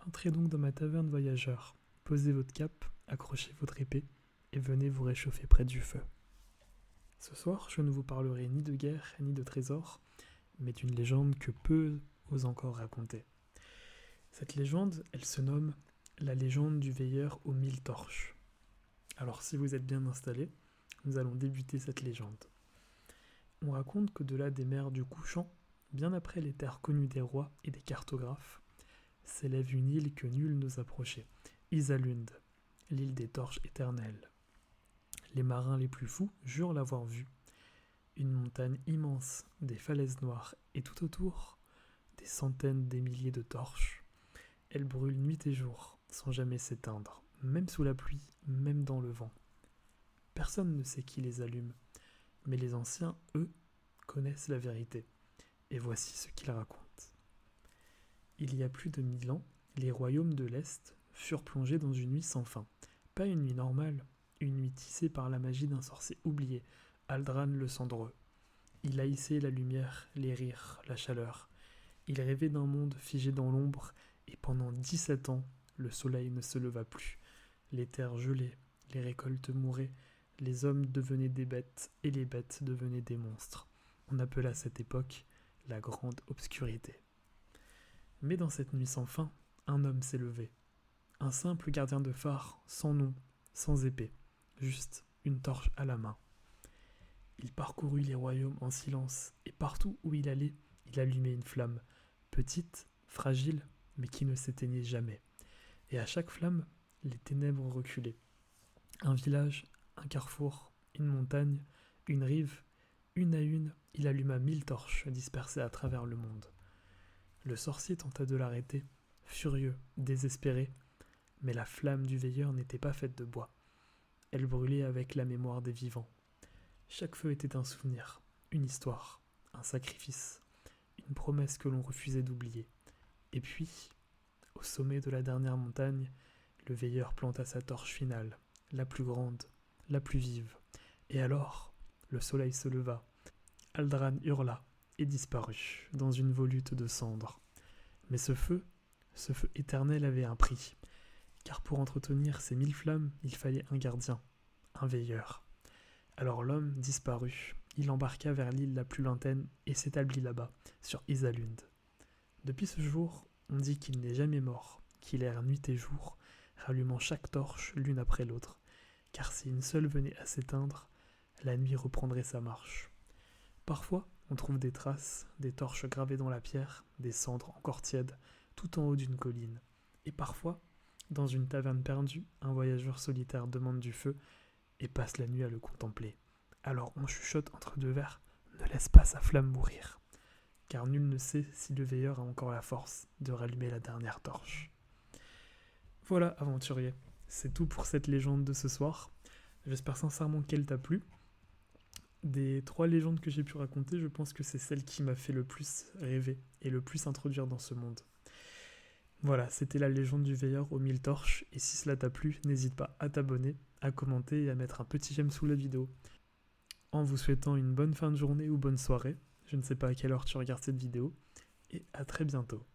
Entrez donc dans ma taverne voyageur, posez votre cape, accrochez votre épée, et venez vous réchauffer près du feu. Ce soir, je ne vous parlerai ni de guerre ni de trésors, mais d'une légende que peu osent encore raconter. Cette légende, elle se nomme la légende du veilleur aux 1000 torches. Alors si vous êtes bien installés, nous allons débuter cette légende. On raconte qu'au-delà des mers du couchant, bien après les terres connues des rois et des cartographes, s'élève une île que nul n'ose approcher, Isalund, l'île des torches éternelles. Les marins les plus fous jurent l'avoir vue. Une montagne immense, des falaises noires, et tout autour, des centaines des milliers de torches. Elles brûlent nuit et jour, sans jamais s'éteindre, même sous la pluie, même dans le vent. Personne ne sait qui les allume, mais les anciens, eux, connaissent la vérité. Et voici ce qu'ils racontent. Il y a plus de 1000 ans, les royaumes de l'Est furent plongés dans une nuit sans fin. Pas une nuit normale, une nuit tissée par la magie d'un sorcier oublié, Aldran le Cendreux. Il haïssait la lumière, les rires, la chaleur. Il rêvait d'un monde figé dans l'ombre, et pendant 17 ans, le soleil ne se leva plus. Les terres gelaient, les récoltes mouraient, les hommes devenaient des bêtes, et les bêtes devenaient des monstres. On appela cette époque la Grande Obscurité. Mais dans cette nuit sans fin, un homme s'est levé. Un simple gardien de phare, sans nom, sans épée, juste une torche à la main. Il parcourut les royaumes en silence, et partout où il allait, il allumait une flamme, petite, fragile, mais qui ne s'éteignait jamais. Et à chaque flamme, les ténèbres reculaient. Un village, un carrefour, une montagne, une rive, une à une, il alluma 1000 torches dispersées à travers le monde. Le sorcier tenta de l'arrêter, furieux, désespéré, mais la flamme du veilleur n'était pas faite de bois. Elle brûlait avec la mémoire des vivants. Chaque feu était un souvenir, une histoire, un sacrifice, une promesse que l'on refusait d'oublier. Et puis, au sommet de la dernière montagne, le veilleur planta sa torche finale, la plus grande, la plus vive. Et alors, le soleil se leva. Aldran hurla et disparut dans une volute de cendres. Mais ce feu éternel avait un prix, car pour entretenir ces 1000 flammes, il fallait un gardien, un veilleur. Alors l'homme disparut, il embarqua vers l'île la plus lointaine et s'établit là-bas, sur Isalund. Depuis ce jour, on dit qu'il n'est jamais mort, qu'il erre nuit et jour, rallumant chaque torche l'une après l'autre, car si une seule venait à s'éteindre, la nuit reprendrait sa marche. Parfois, on trouve des traces, des torches gravées dans la pierre, des cendres encore tièdes, tout en haut d'une colline. Et parfois, dans une taverne perdue, un voyageur solitaire demande du feu et passe la nuit à le contempler. Alors on chuchote entre deux verres, ne laisse pas sa flamme mourir, car nul ne sait si le veilleur a encore la force de rallumer la dernière torche. Voilà, aventurier, c'est tout pour cette légende de ce soir. J'espère sincèrement qu'elle t'a plu. Des 3 légendes que j'ai pu raconter, je pense que c'est celle qui m'a fait le plus rêver et le plus introduire dans ce monde. Voilà, c'était la légende du veilleur aux 1000 torches, et si cela t'a plu, n'hésite pas à t'abonner, à commenter et à mettre un petit j'aime sous la vidéo. En vous souhaitant une bonne fin de journée ou bonne soirée, je ne sais pas à quelle heure tu regardes cette vidéo, et à très bientôt.